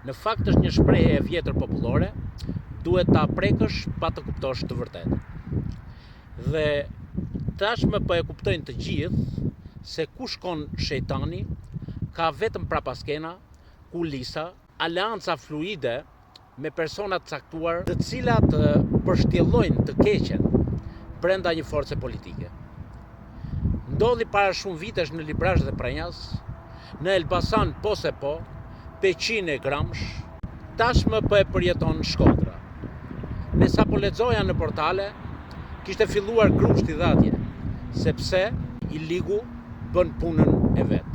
Në fakt është një shprehje e vjetër popullore, duhet ta prekësh pa të kuptosh të vërtetë. Dhe tashmë po e kuptojnë të gjithë se ku shkon shejtani, ka vetëm prapaskena, kulisa, aleanca fluide me persona të caktuar, të cilat përshtjellojnë të keqen brenda një force politike. Ndodhi para shumë vitesh në Librazh dhe Pranjas, në Elbasan po se po, Peqin e Gramsh, tashmë po e përjeton Shkodra. Ne sa po lexoja në portale, kishte filluar grushti dhe atje, sepse i ligu bën punën e vet.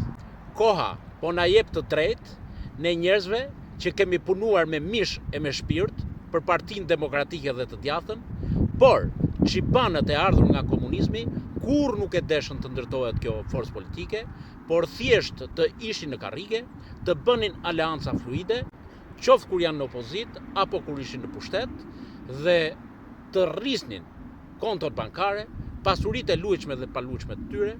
Koha po na jep të drejtë ne njerëzve që kemi punuar me mish e me shpirt për Partinë Demokratike dhe të Djathtën, por çibanët e ardhur nga komunizmi kur nuk e deshën të ndërtohet kjo forcë politike, por thjesht të ishin në karrige, të bënin aleanca fluide, qoftë kur janë në opozit apo kur ishin në pushtet, dhe të rrisnin kontot bankare, pasuritë e luajtshme dhe paluajtshme të tyre,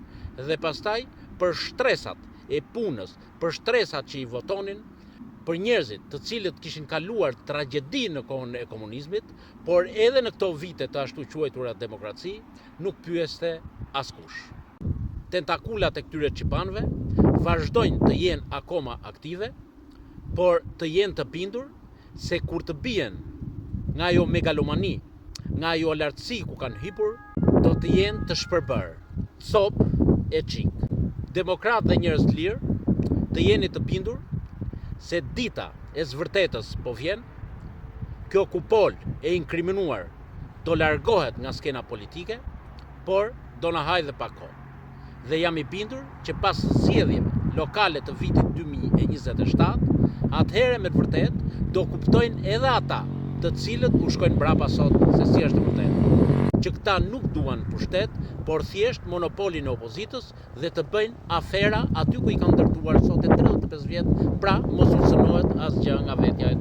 dhe pastaj për shtresat e punës, për shtresat që i votonin, për njerëzit të cilët kishin kaluar tragjedi në kohën e komunizmit, por edhe në këto vite të ashtu quajtura demokraci, nuk pyeste askush. Tentakulat e këtyre çipanëve vazhdojnë të jenë akoma aktive, por të jenë të bindur se kur të bien nga ajo megalomani, nga ajo lartësi ku kanë hipur, do të jenë të shpërbërë, cop e çik. Demokratë dhe njerëz të lirë, të jeni të bindur se dita e zvërtetës po vjen, kjo kupol e inkriminuar do largohet nga skena politike, por do na hajë dhe pak kohë. Dhe jam i bindur që pas zgjedhjeve lokale të vitit 2027, atëherë me të vërtet do kuptojnë edhe ata të cilët u shkojnë brapa sot se si është vërtet. Që këta nuk duan pushtet, por thjesht monopolin e opozitës dhe të bëjnë afera aty ku i kanë ndërtuar sot e 35 vjet, pra mos u sënohet asgjë nga vetja e